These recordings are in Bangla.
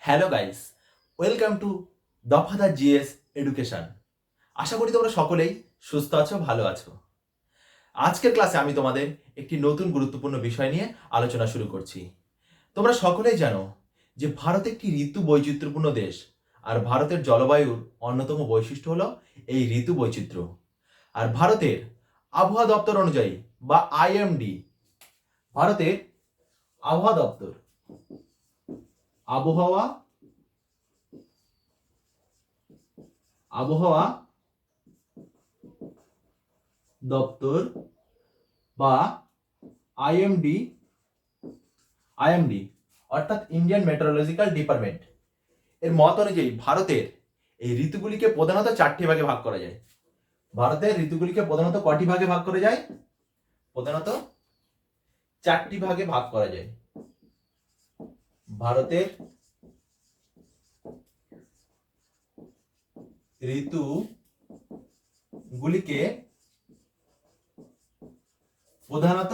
Hello guys, welcome to Dafadar GS education. আশা করি তোমরা সকলেই সুস্থ আছো, ভালো আছো। আজকের ক্লাসে আমি তোমাদের একটি নতুন গুরুত্বপূর্ণ বিষয় নিয়ে আলোচনা শুরু করছি। তোমরা সকলেই জানো যে ভারত একটি ঋতু বৈচিত্র্যপূর্ণ দেশ, আর ভারতের জলবায়ুর অন্যতম বৈশিষ্ট্য হলো এই ঋতু বৈচিত্র্য। আর ভারতের আবহাওয়া দপ্তর অনুযায়ী বা আইএমডি, ভারতের আবহাওয়া দপ্তর আবহাওয়া আবহাওয়া দপ্তর বা আইএমডি আইএমডি অর্থাৎ ইন্ডিয়ান মেট্রোলজিক্যাল ডিপার্টমেন্ট এর মত অনুযায়ী ভারতের এই ঋতুগুলিকে প্রধানত চারটি ভাগে ভাগ করা যায়। ভারতের ঋতুগুলিকে প্রধানত কটি ভাগে ভাগ করা যায়? প্রধানত চারটি ভাগে ভাগ করা যায়। ভারতের ঋতুগুলিকে প্রধানত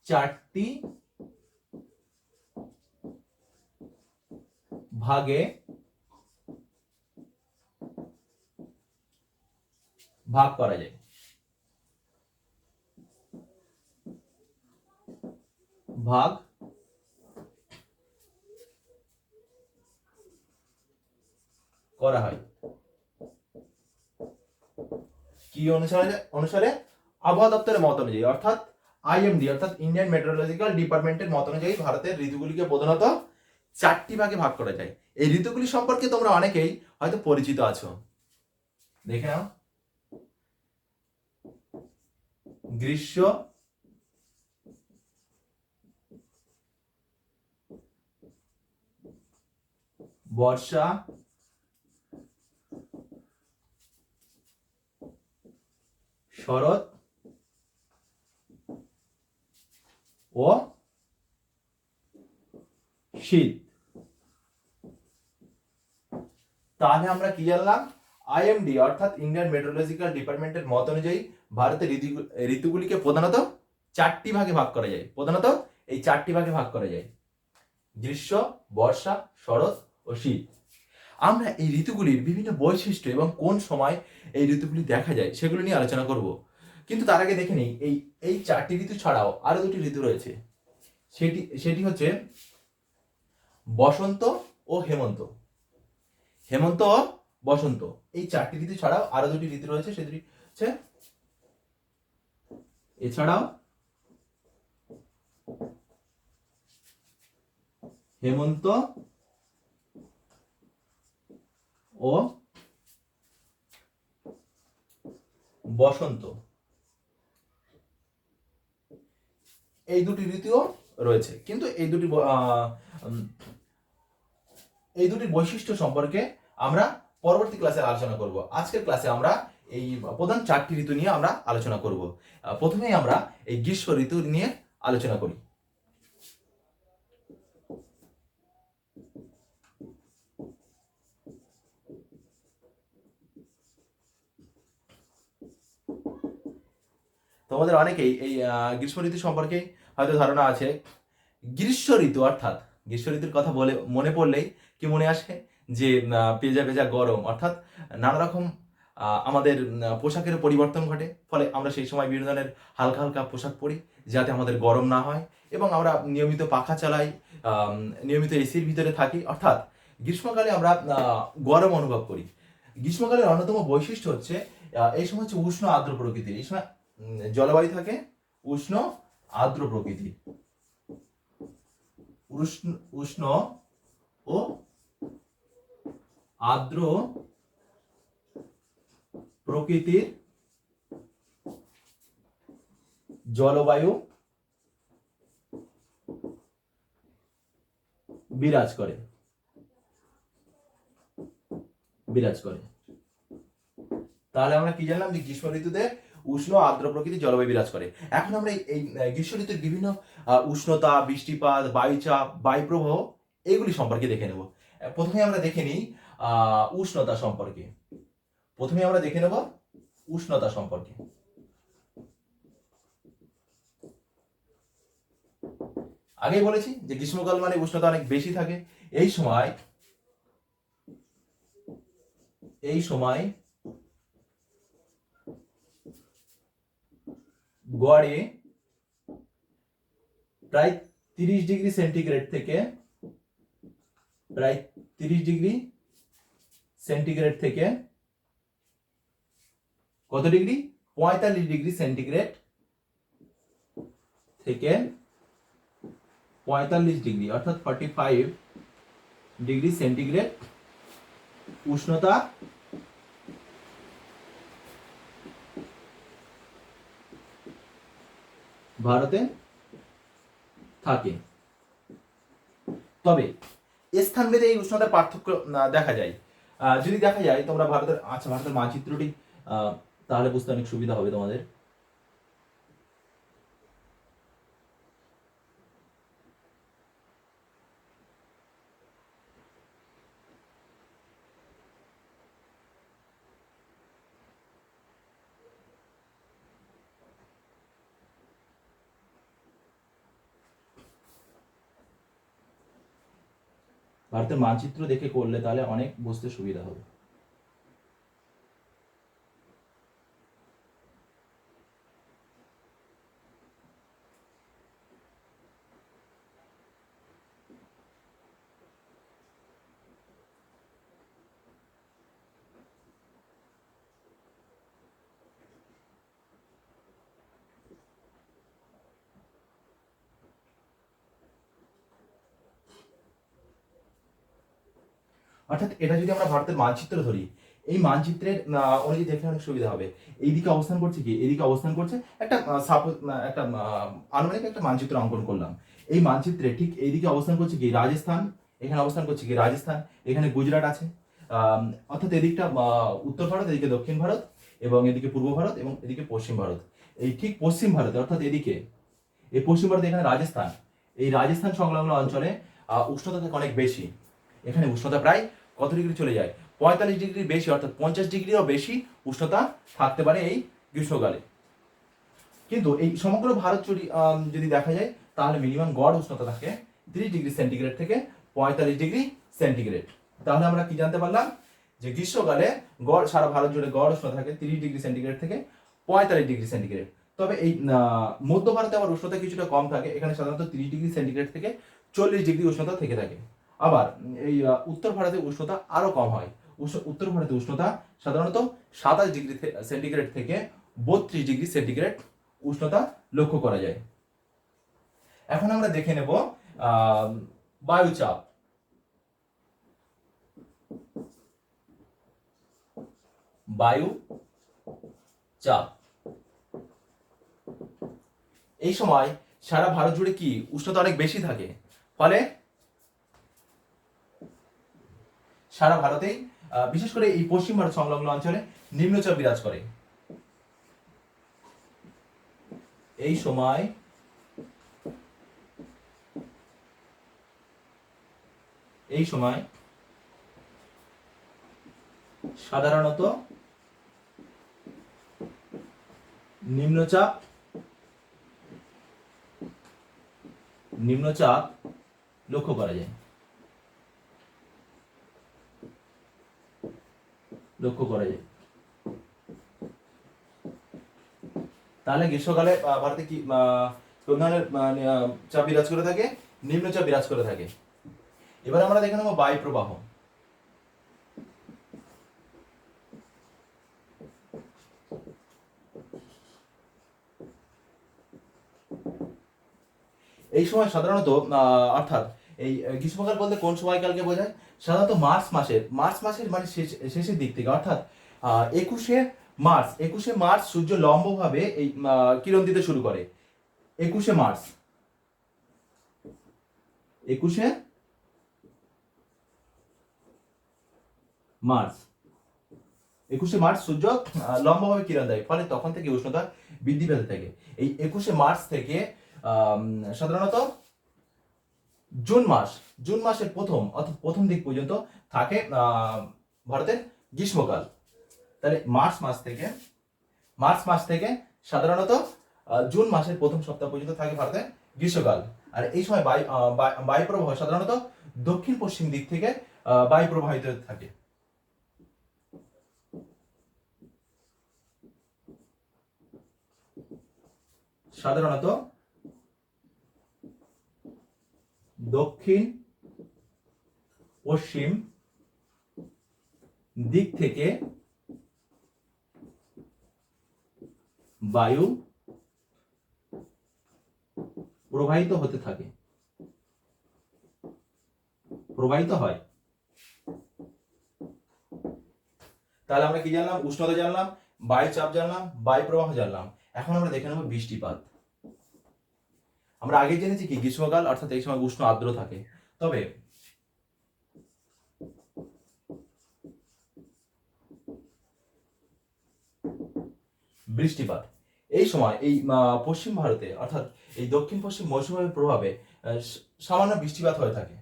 চারটি ভাগে ভাগ করা যায়। ভাগ করা হয় কি অনুসারে? আবহাওয়া দপ্তরের মত অনুযায়ী, অর্থাৎ আইএমডি অর্থাৎ ইন্ডিয়ান মেট্রোলজিক্যাল ডিপার্টমেন্টের মত অনুযায়ী ভারতের ঋতুগুলিকে প্রধানত চারটি ভাগে ভাগ করা যায়। এই ঋতুগুলি সম্পর্কে তোমরা অনেকেই হয়তো পরিচিত আছো। দেখে নাও, গ্রীষ্ম, বর্ষা, শরৎ ও শীত। তাহলে আমরা কি জানলাম? আইএমডি অর্থাৎ ইন্ডিয়ান মেট্রোলজিক্যাল ডিপার্টমেন্টের মত অনুযায়ী ভারতের ঋতুগুলিকে প্রধানত চারটি ভাগে ভাগ করা যায়। প্রধানত এই চারটি ভাগে ভাগ করা যায়: গ্রীষ্ম, বর্ষা, শরৎ ও শীত। আমরা এই ঋতুগুলির বিভিন্ন বৈশিষ্ট্য এবং কোন সময় এই ঋতুগুলি দেখা যায় সেগুলো নিয়ে আলোচনা করব। কিন্তু তার আগে দেখে নিই, এই এই চারটি ঋতু ছাড়াও আরো দুটি ঋতু রয়েছে। সেটি হচ্ছে বসন্ত ও হেমন্ত। হেমন্ত ও বসন্ত, এই চারটি ঋতু ছাড়াও আরো দুটি ঋতু রয়েছে। সেটি হচ্ছে এছাড়াও হেমন্ত ও বসন্ত, এই দুটি ঋতুও রয়েছে। কিন্তু এই দুটির বৈশিষ্ট্য সম্পর্কে আমরা পরবর্তী ক্লাসে আলোচনা করব। আজকের ক্লাসে আমরা এই প্রধান চারটি ঋতু নিয়ে আমরা আলোচনা করব। প্রথমেই আমরা এই গ্রীষ্ম ঋতু নিয়ে আলোচনা করি। তোমাদের অনেকেই এই গ্রীষ্ম ঋতু সম্পর্কে হয়তো ধারণা আছে। গ্রীষ্ম ঋতু অর্থাৎ গ্রীষ্ম ঋতুর কথা বলে মনে পড়লেই কি মনে আসে? যে ভেজা ভেজা গরম, অর্থাৎ নানা রকম আমাদের পোশাকের পরিবর্তন ঘটে। ফলে আমরা সেই সময় বিভিন্ন ধরনের হালকা হালকা পোশাক পরি যাতে আমাদের গরম না হয়, এবং আমরা নিয়মিত পাখা চালাই, নিয়মিত এসির ভিতরে থাকি। অর্থাৎ গ্রীষ্মকালে আমরা গরম অনুভব করি। গ্রীষ্মকালের অন্যতম বৈশিষ্ট্য হচ্ছে এই সময় হচ্ছে উষ্ণ আর্দ্র প্রকৃতির। এই সময় জলবায়ু থাকে উষ্ণ আর্দ্র প্রকৃতির। উষ্ণ ও আর্দ্র প্রকৃতির জলবায়ু বিরাজ করে। তাহলে আমরা কি জানলাম? যে গ্রীষ্ম ঋতুতে উষ্ণ আর্দ্র প্রকৃতির জলবায়ু বিরাজ করে। এখন আমরা এই গ্রীষ্ম ঋতুর বিভিন্ন উষ্ণতা, বৃষ্টিপাত, বায়ুচাপ, বায়ুপ্রবাহ এগুলি সম্পর্কে দেখে নেব। প্রথমে আমরা দেখে নিই উষ্ণতা সম্পর্কে। আগেই বলেছি যে গ্রীষ্মকাল মানে উষ্ণতা অনেক বেশি থাকে। এই সময় গড়ে প্রায় 30 ডিগ্রি সেন্টিগ্রেড থেকে কত ডিগ্রি, 45 ডিগ্রি সেন্টিগ্রেড থেকে 45 ডিগ্রি অর্থাৎ 45 ডিগ্রি সেন্টিগ্রেড উষ্ণতা ভারতে থাকে। তবে স্থানভেদে এই উষ্ণতার পার্থক্য দেখা যায়। যদি দেখা যায় তোমরা ভারতের মানচিত্রটি তাহলে বুঝতে অনেক সুবিধা হবে তোমাদের। ভারতের মানচিত্র দেখে করলে তাহলে অনেক বুঝতে সুবিধা হবে। অর্থাৎ এটা যদি আমরা ভারতের মানচিত্র ধরি, এই মানচিত্রের অনুযায়ী দেখলে অনেক সুবিধা হবে। এইদিকে অবস্থান করছে কি, এদিকে অবস্থান করছে একটা একটা আনুমানিক একটা মানচিত্র অঙ্কন করলাম। এই মানচিত্রে ঠিক এইদিকে অবস্থান করছে কি রাজস্থান, এখানে অবস্থান করছে কি রাজস্থান, এখানে গুজরাট আছে। অর্থাৎ এদিকটা উত্তর ভারত, এদিকে দক্ষিণ ভারত, এবং এদিকে পূর্ব ভারত, এবং এদিকে পশ্চিম ভারত। এই ঠিক পশ্চিম ভারতে অর্থাৎ এদিকে এই পশ্চিম ভারতে এখানে রাজস্থান, এই রাজস্থান সংলগ্ন অঞ্চলে উষ্ণতা থাকে অনেক বেশি। এখানে উষ্ণতা প্রায় কত ডিগ্রি চলে যায়, 45 ডিগ্রির বেশি, অর্থাৎ 50 ডিগ্রিও বেশি উষ্ণতা থাকতে পারে এই গ্রীষ্মকালে। কিন্তু এই সমগ্র ভারত যদি দেখা যায় তাহলে মিনিমাম গড় উষ্ণতা থাকে 30 ডিগ্রি সেন্টিগ্রেড থেকে 45 ডিগ্রি সেন্টিগ্রেড। তাহলে আমরা কি জানতে পারলাম যে গ্রীষ্মকালে গড় সারা ভারত জুড়ে গড় উষ্ণতা থাকে 30 ডিগ্রি সেন্টিগ্রেড থেকে 45 ডিগ্রি সেন্টিগ্রেড। তবে এই মধ্য ভারতে আবার উষ্ণতা কিছুটা কম থাকে, এখানে সাধারণত 30 ডিগ্রি সেন্টিগ্রেড থেকে 40 ডিগ্রি উষ্ণতা থেকে থাকে। আবার এই উত্তর ভারতে উষ্ণতা আরো কম হয়। উত্তর ভারতে উষ্ণতা সাধারণত 27 ডিগ্রি সেন্টিগ্রেড থেকে 32 ডিগ্রি সেন্টিগ্রেড উষ্ণতা লক্ষ্য করা যায়। এখন আমরা দেখে নেব বায়ুচাপ। বায়ু চাপ এই সময় সারা ভারত জুড়ে কি উষ্ণতা অনেক বেশি থাকে, ফলে সারা ভারতেই বিশেষ করে এই পশ্চিম ভারত সংলগ্ন অঞ্চলে নিম্নচাপ বিরাজ করে। এই সময় সাধারণত নিম্নচাপ লক্ষ্য করা যায়। তাহলে গ্রীষ্মকালে ভারতে কি কোন ধরনের চাপ বিরাজ করে থাকে, নিম্নচাপ বিরাজ করে থাকে। এবার আমরা দেখে নেব বায়ু প্রবাহ। এই সময় সাধারণত অর্থাৎ এই গ্রীষ্মকাল বলতে কোন সময়কালকে বোঝায়, সাধারণত মার্চ মাসের মানে শেষের দিক থেকে, অর্থাৎ 21শে মার্চ সূর্য লম্বভাবে এই কিরণ দিতে শুরু করে। 21শে মার্চ সূর্য লম্বভাবে কিরণ দেয়, ফলে তখন থেকে উষ্ণতা বৃদ্ধি পেতে থাকে। এই 21শে মার্চ থেকে সাধারণত জুন মাসের প্রথম দিক পর্যন্ত থাকে ভারতের গ্রীষ্মকাল। তাহলে মার্চ মাস থেকে সাধারণত জুন মাসের প্রথম সপ্তাহ পর্যন্ত থাকে ভারতের গ্রীষ্মকাল। আর এই সময় বায়ু প্রবাহ সাধারণত দক্ষিণ পশ্চিম দিক থেকে বায়ু প্রবাহিত হতে থাকে। সাধারণত দক্ষিণ পশ্চিম দিক থেকে বায়ু প্রবাহিত হতে থাকে, প্রবাহিত হয়। তাহলে আমরা কি জানলাম? উষ্ণতা জানলাম, বায়ু চাপ জানলাম, বায়ু প্রবাহ জানলাম। এখন আমরা দেখে নেব বৃষ্টিপাত। আমরা আগে জেনেছি কি গ্রীষ্মকাল অর্থাৎ এই সময় উষ্ণ আর্দ্র থাকে, তবে বৃষ্টিপাত এই সময় এই পশ্চিম ভারতে অর্থাৎ এই দক্ষিণ পশ্চিম মৌসুমের প্রভাবে সামান্য বৃষ্টিপাত হয়ে থাকে।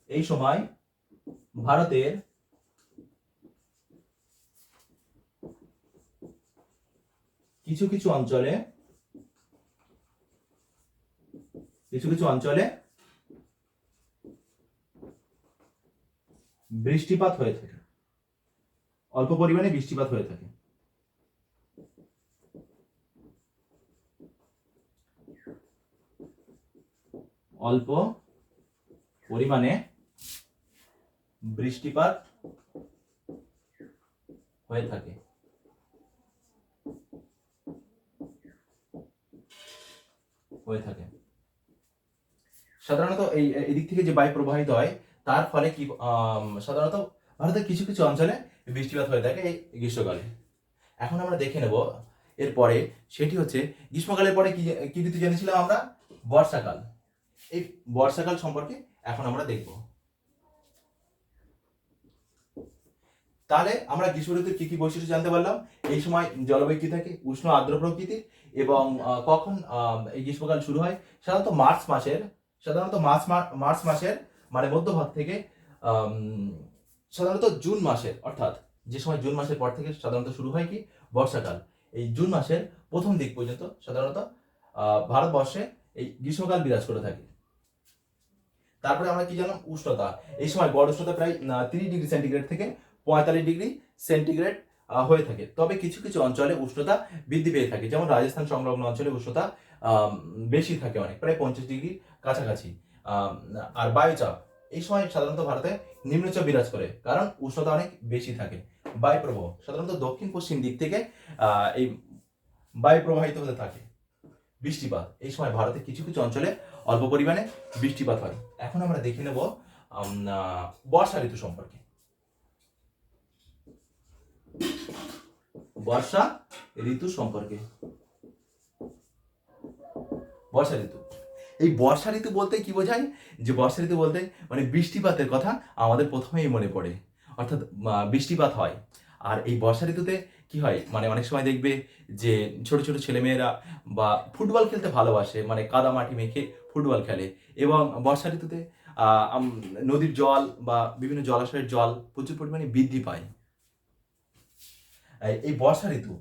এই সময় ভারতের কিছু কিছু অঞ্চলে বৃষ্টিপাত হয়ে থাকে, অল্প পরিমাণে বৃষ্টিপাত হয়ে থাকে। অল্প পরিমাণে বৃষ্টিপাত হয়ে থাকে। সাধারণত এই এদিক থেকে যে বায়ু প্রবাহিত হয় তার ফলে কি সাধারণত ভারতের কিছু কিছু অঞ্চলে বৃষ্টিপাত হয়ে থাকে এই গ্রীষ্মকালে। এখন আমরা দেখে নেব এরপরে, সেটি হচ্ছে গ্রীষ্মকালের পরে কি কি ঋতু জেনেছিলাম আমরা? বর্ষাকাল। এই বর্ষাকাল সম্পর্কে এখন আমরা দেখব। তাহলে আমরা গ্রীষ্ম ঋতুর কি কি বৈশিষ্ট্য জানতে পারলাম। এই সময় জলবায়ু কি থাকে? উষ্ণ আর্দ্র প্রকৃতির। এবং কখন এই গ্রীষ্মকাল শুরু হয়? সাধারণত মার্চ মাসের মানে মধ্যভাগ থেকে সাধারণত জুন মাসের, অর্থাৎ যে সময় জুন মাসের পর থেকে সাধারণত শুরু হয় কি বর্ষাকাল, এই জুন মাসের প্রথম দিক পর্যন্ত সাধারণত ভারতবর্ষে এই গ্রীষ্মকাল বিরাজ করে থাকে। তারপরে আমরা কি জানলাম? উষ্ণতা। এই সময় গড় উষ্ণতা প্রায় 30 ডিগ্রি সেন্টিগ্রেড থেকে 45 ডিগ্রি সেন্টিগ্রেড হয়ে থাকে। তবে কিছু কিছু অঞ্চলে উষ্ণতা বৃদ্ধি পেয়ে থাকে, যেমন রাজস্থান সংলগ্ন অঞ্চলে উষ্ণতা বেশি থাকে, অনেক প্রায় 50 ডিগ্রি কাছাকাছি। আর বায়ুচাপ এই সময় সাধারণত ভারতে নিম্নচাপ বিরাজ করে, কারণ উষ্ণতা অনেক বেশি থাকে। বায়ু প্রবাহ সাধারণত দক্ষিণ পশ্চিম দিক থেকে এই বায়ু প্রবাহিত হতে থাকে। বৃষ্টিপাত এই সময় ভারতের কিছু কিছু অঞ্চলে অল্প পরিমাণে বৃষ্টিপাত হয়। এখন আমরা দেখে নেব বর্ষা ঋতু সম্পর্কে। বর্ষা ঋতু সম্পর্কে। বর্ষা ঋতু, এই বর্ষা ঋতু বলতে কি বোঝায়? যে বর্ষা ঋতু বলতে মানে বৃষ্টিপাতের কথা আমাদের প্রথমেই মনে পড়ে, অর্থাৎ বৃষ্টিপাত হয়। আর এই বর্ষা ঋতুতে কি হয়, মানে অনেক সময় দেখবে যে ছোট ছোট ছেলেমেয়েরা বা ফুটবল খেলতে ভালোবাসে, মানে কাদা মাটি মেখে ফুটবল খেলে। এবং বর্ষা ঋতুতে নদীর জল বা বিভিন্ন জলাশয়ের জল প্রচুর পরিমাণে বৃদ্ধি পায়। এই বর্ষা ঋতু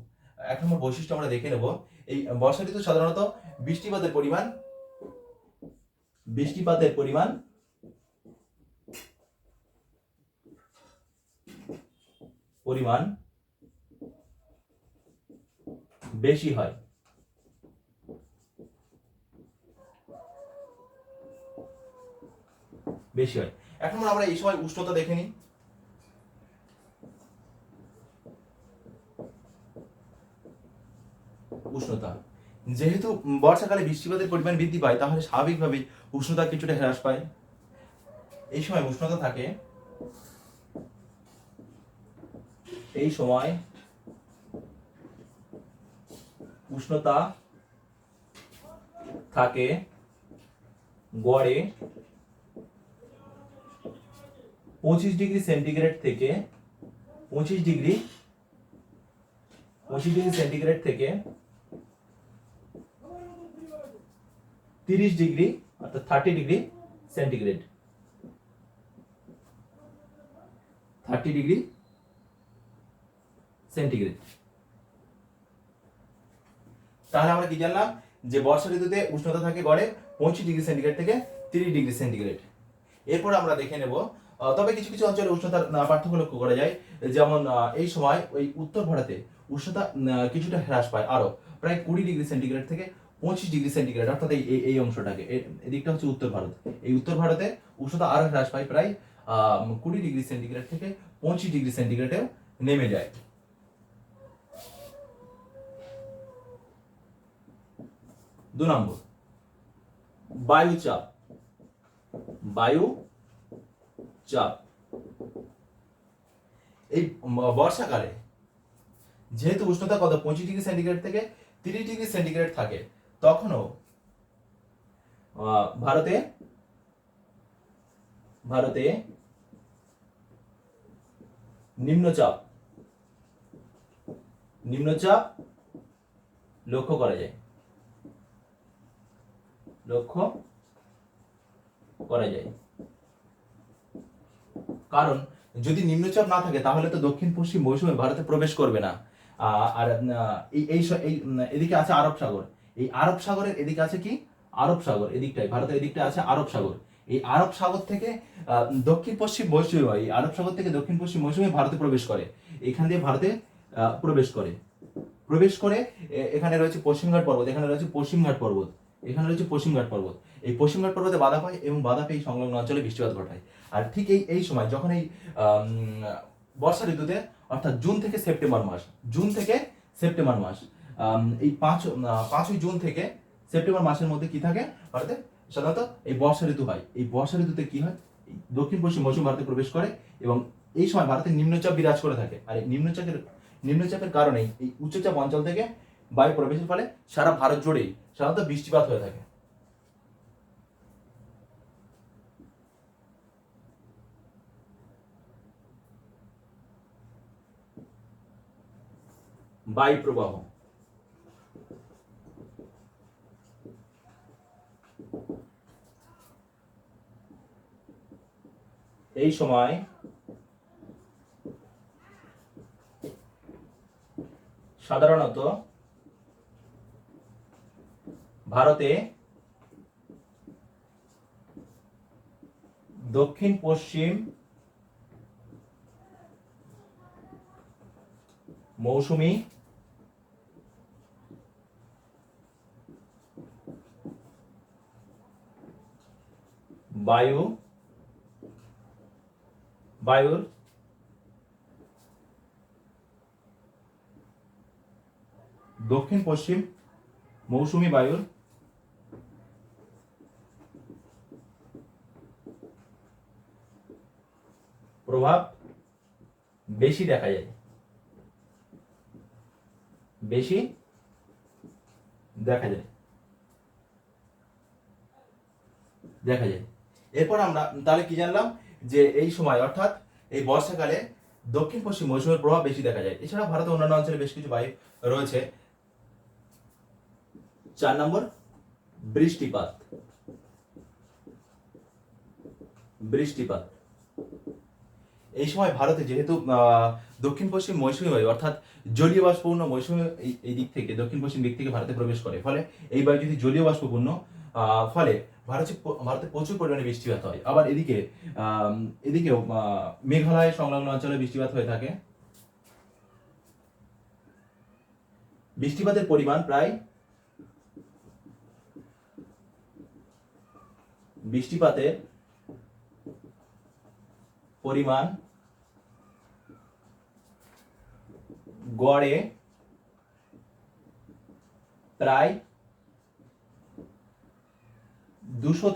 এক নম্বর বৈশিষ্ট্য আমরা দেখে নেব। এই বর্ষা ঋতু সাধারণত বৃষ্টিপাতের পরিমাণ বেশি হয়। এখন আমরা এই সময় উষ্ণতা দেখে নিই। উষ্ণতা, যেহেতু বর্ষাকালে বৃষ্টিপাতের পরিমাণ বৃদ্ধি পায়, তাহলে স্বাভাবিকভাবেই উষ্ণতা কিছুটা হ্রাস পায়। এই সময় উষ্ণতা থাকে 25 ডিগ্রি সেন্টিগ্রেড থেকে 30 ডিগ্রি অর্থাৎ 30 ডিগ্রি সেন্টিগ্রেড। তাহলে আমরা কি জানলাম যে বর্ষা ঋতুতে উষ্ণতা থাকে গড়ে 25 ডিগ্রি সেন্টিগ্রেড থেকে 30 ডিগ্রি সেন্টিগ্রেড। এরপর আমরা দেখে নেব তবে কিছু কিছু অঞ্চলে উষ্ণতার পার্থক্য লক্ষ্য করা যায়। যেমন এই সময় ওই উত্তর ভারতে উষ্ণতা কিছুটা হ্রাস পায়, আরো প্রায় 20 ডিগ্রি সেন্টিগ্রেড থেকে 25 ডিগ্রি সেন্টিগ্রেড, অর্থাৎ এই এই অংশটাকে, এদিকটা হচ্ছে উত্তর ভারত। এই উত্তর ভারতে উষ্ণতা আরো হ্রাস পায়, প্রায় 20 ডিগ্রি সেন্টিগ্রেড থেকে 25 ডিগ্রি সেন্টিগ্রেডে নেমে যায়। 2 নম্বর, বায়ুচাপ। বায়ুচাপ এই বর্ষাকালে যেহেতু উষ্ণতা কত 25 ডিগ্রি সেন্টিগ্রেড থেকে 30 ডিগ্রি সেন্টিগ্রেড থাকে, তখনও ভারতে ভারতে নিম্নচাপ নিম্নচাপ লক্ষ্য করা যায়। কারণ যদি নিম্নচাপ না থাকে তাহলে তো দক্ষিণ পশ্চিম মৌসুমে ভারতে প্রবেশ করবে না। আর এই এই এদিকে আছে আরব সাগর, এই আরব সাগরের এদিকে আছে কি আরব সাগর, এদিকটাই ভারতের এদিকটা আছে আরব সাগর। এই আরব সাগর থেকে দক্ষিণ পশ্চিম মৌসুমে হয়, এই আরব সাগর থেকে দক্ষিণ পশ্চিম মৌসুমে ভারতে প্রবেশ করে, এখান দিয়ে ভারতে প্রবেশ করে এখানে রয়েছে পশ্চিমঘাট পর্বত, এখানে রয়েছে পশ্চিমঘাট পর্বত, এখানে রয়েছে পশ্চিমঘাট পর্বত। এই পশ্চিমঘাট পর্বতে বাধা পায় এবং বাধা পেয়ে সংলগ্ন অঞ্চলে বৃষ্টিপাত ঘটায়। আর ঠিক এই সময় যখন এই বর্ষা ঋতুতে, অর্থাৎ জুন থেকে সেপ্টেম্বর মাস, এই 5ই জুন থেকে সেপ্টেম্বর মাসের মধ্যে কি থাকে ভারতে, সাধারণত এই বর্ষা ঋতু হয়। এই বর্ষা ঋতুতে কি হয়, দক্ষিণ পশ্চিম মৌসুম ভারতে প্রবেশ করে এবং এই সময় ভারতে নিম্নচাপ বিরাজ করে থাকে। আর এই নিম্নচাপের কারণেই এই উচ্চচাপ অঞ্চল থেকে বায়ু প্রবেশের ফলে সারা ভারত জুড়েই সাধারণত বৃষ্টিপাত হয়ে থাকে। বায়ু প্রবাহ, এই সময় সাধারণত ভারতে দক্ষিণ পশ্চিম মৌসুমী বায়ুর দক্ষিণ পশ্চিম মৌসুমী বায়ুর প্রভাব বেশি দেখা যায়, এরপর আমরা তাহলে কি জানলাম যে এই সময় অর্থাৎ এই বর্ষাকালে দক্ষিণ পশ্চিম মৌসুমের প্রভাব বেশি দেখা যায়। এছাড়া ভারতের অন্যান্য অঞ্চলে বেশ কিছু বায়ু রয়েছে। 4 নম্বর, বৃষ্টিপাত। এই সময় ভারতে যেহেতু দক্ষিণ পশ্চিম মৌসুমী বায়ু অর্থাৎ জলীয় বাষ্পপূর্ণ মৌসুমী এই দিক থেকে দক্ষিণ পশ্চিম দিক থেকে ভারতে প্রবেশ করে, ফলে এই বায়ু যদি জলীয় বাষ্পপূর্ণ, ফলে ভারতে প্রচুর পরিমাণে বৃষ্টিপাত হয়। আবার এদিকেও মেঘালয় সংলগ্ন অঞ্চলে বৃষ্টিপাত হয়ে থাকে। বৃষ্টিপাতের পরিমাণ গড়ে প্রায় 200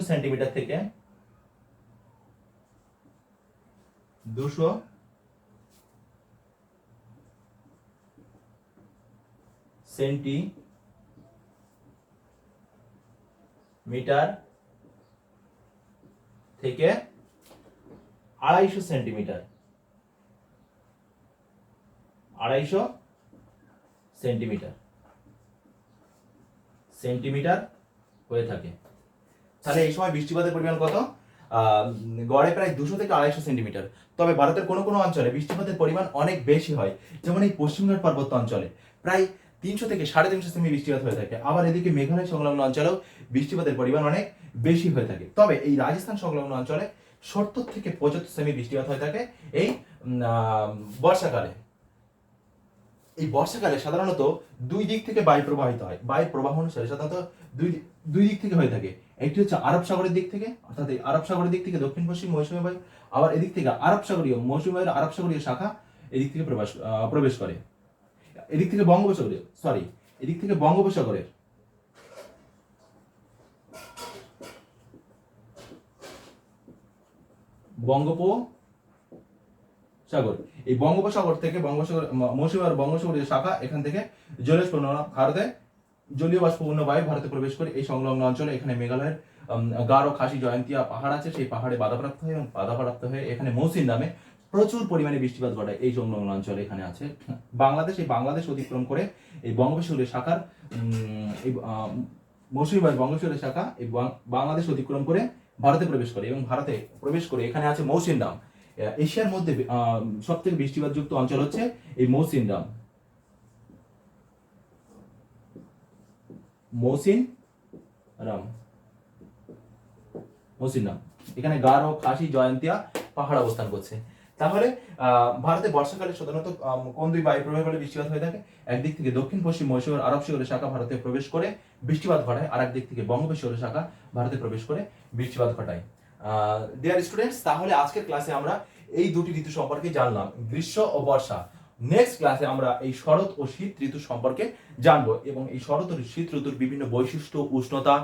সেন্টিমিটার থেকে 200 সেন্টিমিটার থেকে 250 সেন্টিমিটার হয়ে থাকে। তাহলে এই সময় বৃষ্টিপাতের পরিমাণ কত, গড়ে প্রায় 200 থেকে 250 সেন্টিমিটার। তবে ভারতের কোনো কোনো অঞ্চলে বৃষ্টিপাতের পরিমাণ অনেক বেশি হয়, যেমন এই পশ্চিমঘাট পার্বত্য অঞ্চলে প্রায় 300 থেকে 350 সেমি বৃষ্টিপাত হয়ে থাকে। আবার এদিকে মেঘালয় সংলগ্ন অঞ্চলেও বৃষ্টিপাতের পরিমাণ অনেক বেশি হয়ে থাকে। তবে এই রাজস্থান সংলগ্ন অঞ্চলে 70 থেকে 75 সেমি বৃষ্টিপাত হয়ে থাকে এই বর্ষাকালে। এই বর্ষাকালে সাধারণত দুই দিক থেকে বায়ু প্রবাহিত হয়। বায়ুর প্রবাহ অনুসারে সাধারণত দুই দুই দিক থেকে হয়ে থাকে। একটি হচ্ছে আরব সাগরের দিক থেকে, অর্থাৎ এই আরব সাগরের দিক থেকে দক্ষিণ পশ্চিম মৌসুমী বায়ু, আবার এদিক থেকে আরব সাগরীয় মৌসুমী বায়ুর আরব সাগরীয় শাখা এদিক থেকে প্রবেশ করে। এদিক থেকে এদিক থেকে বঙ্গোপসাগরের বঙ্গোপসাগর, এই বঙ্গোপসাগর থেকে মৌসুমী বায়ুর বঙ্গোপসাগরীয় শাখা এখান থেকে জলীয়বাষ্পপূর্ণ ভারতে জলীয় বাষ্পপূর্ণ বায়ু ভারতে প্রবেশ করে এই সংলগ্ন অঞ্চলে। এখানে মেঘালয়ের গারো, খাসি, জয়ন্তিয়া পাহাড় আছে, সেই পাহাড়ে বাধাপ্রাপ্ত হয় এবং বাধাপ্রাপ্ত হয়ে এখানে মৌসিন নামে প্রচুর পরিমাণে বৃষ্টিপাত ঘটায় এই সংলগ্ন অঞ্চলে। এখানে আছে বাংলাদেশ অতিক্রম করে এই বঙ্গোপসাগরীয় শাখার এই মৌসুমী বায়ু বঙ্গোপসাগরীয় শাখা এই বাংলাদেশ অতিক্রম করে ভারতে প্রবেশ করে এবং ভারতে প্রবেশ করে এখানে আছে মৌসিনরাম। এশিয়ার মধ্যে সব থেকে বৃষ্টিপাতযুক্ত অঞ্চল হচ্ছে এই মৌসিনরাম। এখানে গারো, খাসি, জয়ন্তিয়া পাহাড় অবস্থান করছে। তাহলে ভারতে বর্ষাকালে সাধারণত কোন দুই বায়ু প্রবাহের ফলে বৃষ্টিপাত হয়ে থাকে? একদিক থেকে দক্ষিণ পশ্চিম মৌসুমী আরব সাগরের শাখা ভারতে প্রবেশ করে বৃষ্টিপাত ঘটায়, আর একদিক থেকে বঙ্গোপসাগরের শাখা ভারতে প্রবেশ করে বৃষ্টিপাত ঘটায়। ডিয়ার স্টুডেন্টস, তাহলে আজকের ক্লাসে আমরা এই দুটি ঋতু সম্পর্কে জানলাম, গ্রীষ্ম ও বর্ষা। নেক্সট ক্লাসে আমরা এই শরৎ ও শীত ঋতু সম্পর্কে জানবো এবং এই শরৎ ও শীত ঋতুর বিভিন্ন বৈশিষ্ট্য, উষ্ণতা,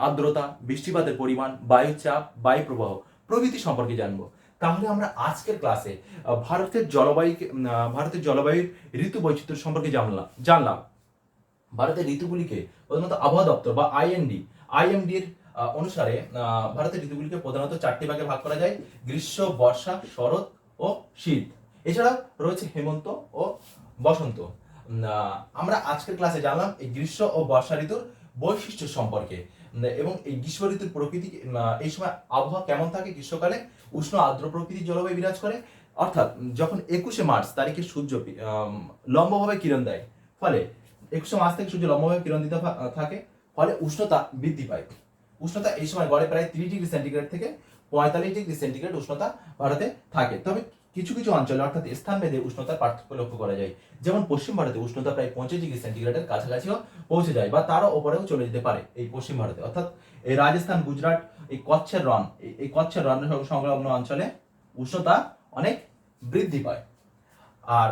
আর্দ্রতা, বৃষ্টিপাতের পরিমাণ, বায়ুচাপ, বায়ু প্রবাহ প্রভৃতি সম্পর্কে জানবো। তাহলে আমরা আজকের ক্লাসে ভারতের জলবায়ুর ঋতু বৈচিত্র্য সম্পর্কে জানলাম। ভারতের ঋতুগুলিকে প্রধানত আবহাওয়া দপ্তর বা আইএমডি এর অনুসারে ভারতের ঋতুগুলিকে প্রধানত 4টি ভাগে ভাগ করা যায়: গ্রীষ্ম, বর্ষা, শরৎ ও শীত। এছাড়া রয়েছে হেমন্ত ও বসন্ত। আমরা আজকের ক্লাসে জানলাম এই গ্রীষ্ম ও বর্ষা ঋতুর বৈশিষ্ট্য সম্পর্কে এবং এই গ্রীষ্ম ঋতুর প্রকৃতি, এই সময় আবহাওয়া কেমন থাকে। গ্রীষ্মকালে উষ্ণ আর্দ্র প্রকৃতির জলবায়ু বিরাজ করে, অর্থাৎ যখন 21শে মার্চ তারিখে সূর্য লম্বভাবে কিরণ দেয়, ফলে 21শে মার্চ থেকে সূর্য লম্বভাবে কিরণ দিতে থাকে, ফলে উষ্ণতা বৃদ্ধি পায়। উষ্ণতা এই সময় গড়ে প্রায় 30 ডিগ্রি সেন্টিগ্রেড থেকে 45 ডিগ্রি সেন্টিগ্রেড উষ্ণতা ভারতে থাকে। তবে কিছু কিছু অঞ্চলে অর্থাৎ স্থানভেদে উষ্ণতার পার্থক্য লক্ষ্য করা যায়। যেমন পশ্চিম ভারতে উষ্ণতা প্রায় 25 ডিগ্রি সেন্টিগ্রেডের কাছাকাছিও পৌঁছে যায় বা তারও ওপরেও চলে যেতে পারে এই পশ্চিম ভারতে। অর্থাৎ এই রাজস্থান, গুজরাট, এই কচ্ছের রণ সংলগ্ন অঞ্চলে উষ্ণতা অনেক বৃদ্ধি পায়। আর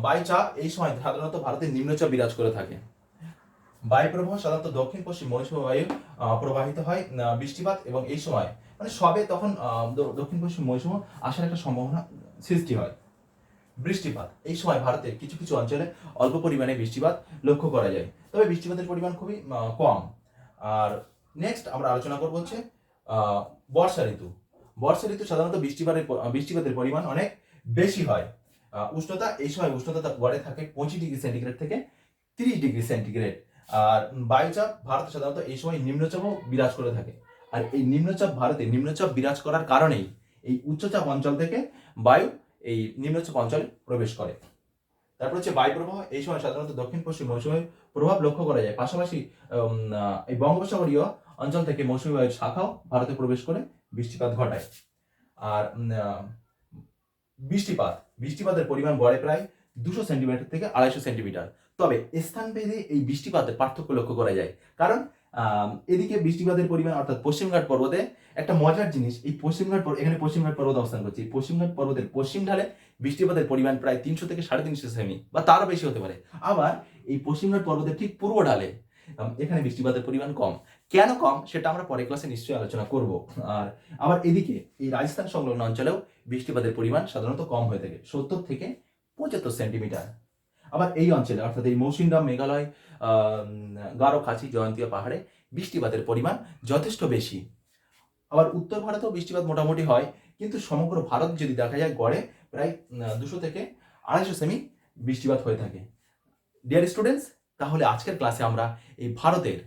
বায়ুচাপ এই সময় সাধারণত ভারতের নিম্নচাপ বিরাজ করে থাকে। বায়ু প্রবাহ সাধারণত দক্ষিণ পশ্চিম মৌসুমী বায়ু প্রবাহিত হয় বৃষ্টিপাত, এবং এই সময় মানে সবে তখন দক্ষিণ পশ্চিম মৌসুম আসার একটা সম্ভাবনা সৃষ্টি হয়। বৃষ্টিপাত এই সময় ভারতের কিছু কিছু অঞ্চলে অল্প পরিমাণে বৃষ্টিপাত লক্ষ্য করা যায়, তবে বৃষ্টিপাতের পরিমাণ খুবই কম। আর নেক্সট আমরা আলোচনা করবো হচ্ছে বর্ষা ঋতু। বর্ষা ঋতু সাধারণত বৃষ্টিপাতের পরিমাণ অনেক বেশি হয়। উষ্ণতা এই সময় গড়ে থাকে 25 ডিগ্রি সেন্টিগ্রেড থেকে 30 ডিগ্রি সেন্টিগ্রেড। আর বায়ুচাপ ভারতে সাধারণত এই সময় নিম্নচাপও বিরাজ করে থাকে। আর এই নিম্নচাপ বিরাজ করার কারণেই এই উচ্চচাপ অঞ্চল থেকে বায়ু এই নিম্নচাপ অঞ্চলে প্রবেশ করে। তারপর হচ্ছে বায়ু প্রবাহ এই সময় সাধারণত দক্ষিণ পশ্চিম মৌসুমী প্রভাব লক্ষ্য করা যায়। পাশাপাশি এই বঙ্গোপসাগরীয় অঞ্চল থেকে মৌসুমী বায়ুর শাখাও ভারতে প্রবেশ করে বৃষ্টিপাত ঘটায়। আর বৃষ্টিপাতের পরিমাণ গড়ে প্রায় 200 সেন্টিমিটার থেকে 250 সেন্টিমিটার। তবে স্থানভেদে এই বৃষ্টিপাতের পার্থক্য লক্ষ্য করা যায়, কারণ এদিকে বৃষ্টিপাতের পরিমাণ অর্থাৎ পশ্চিমঘাট পর্বতে একটা মজার জিনিস, এই এখানে পশ্চিমঘাট পর্বত অবস্থান করছে। এই পশ্চিমঘাট পর্বতের পশ্চিম ঢালে বৃষ্টিপাতের পরিমাণ প্রায় 300 থেকে 350 সেমি বা তারও বেশি হতে পারে। আবার এই পশ্চিমঘাট পর্বতের ঠিক পূর্ব ঢালে এখানে বৃষ্টিপাতের পরিমাণ কম। কেন কম সেটা আমরা পরের ক্লাসে নিশ্চয়ই আলোচনা করব। আর আবার এদিকে এই রাজস্থান সংলগ্ন অঞ্চলেও বৃষ্টিপাতের পরিমাণ সাধারণত কম হয়ে থাকে, 70 থেকে 75 সেন্টিমিটার। আবার এই অঞ্চলে অর্থাৎ এই মৌসিনরাম, মেঘালয়, গারো, খাসি, জয়ন্তিয়া পাহাড়ে বৃষ্টিপাতের পরিমাণ যথেষ্ট বেশি। আবার উত্তর ভারতেও বৃষ্টিপাত মোটামুটি হয়, কিন্তু সমগ্র ভারত যদি দেখা যায় গড়ে প্রায় 200 থেকে 250 সেমি বৃষ্টিপাত হয়ে থাকে। ডিয়ার স্টুডেন্টস, তাহলে আজকের ক্লাসে আমরা এই ভারতের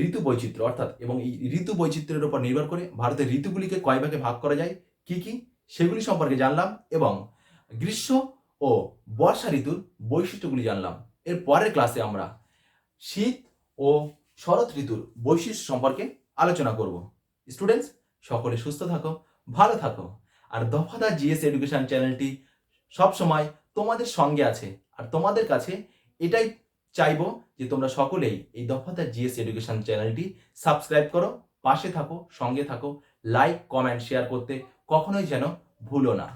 ঋতু বৈচিত্র্য অর্থাৎ এবং এই ঋতু বৈচিত্র্যের উপর নির্ভর করে ভারতের ঋতুগুলিকে কয় ভাগে ভাগ করা যায়, কি কি সেগুলি সম্পর্কে জানলাম এবং গ্রীষ্ম ও বর্ষা ঋতুর বৈশিষ্ট্যগুলি জানলাম। এর পরের ক্লাসে আমরা শীত ও শরৎ ঋতুর বৈশিষ্ট্য সম্পর্কে আলোচনা করব। স্টুডেন্টস, সকলে সুস্থ থাকো, ভালো থাকো। আর দফাদার জিএস এডুকেশন চ্যানেলটি সবসময় তোমাদের সঙ্গে আছে। আর তোমাদের কাছে এটাই চাইবো যে তোমরা সকলেই এই দফাদার জিএস এডুকেশন চ্যানেলটি সাবস্ক্রাইব করো, পাশে থাকো, সঙ্গে থাকো, লাইক, কমেন্ট, শেয়ার করতে কখনোই যেন ভুলো না।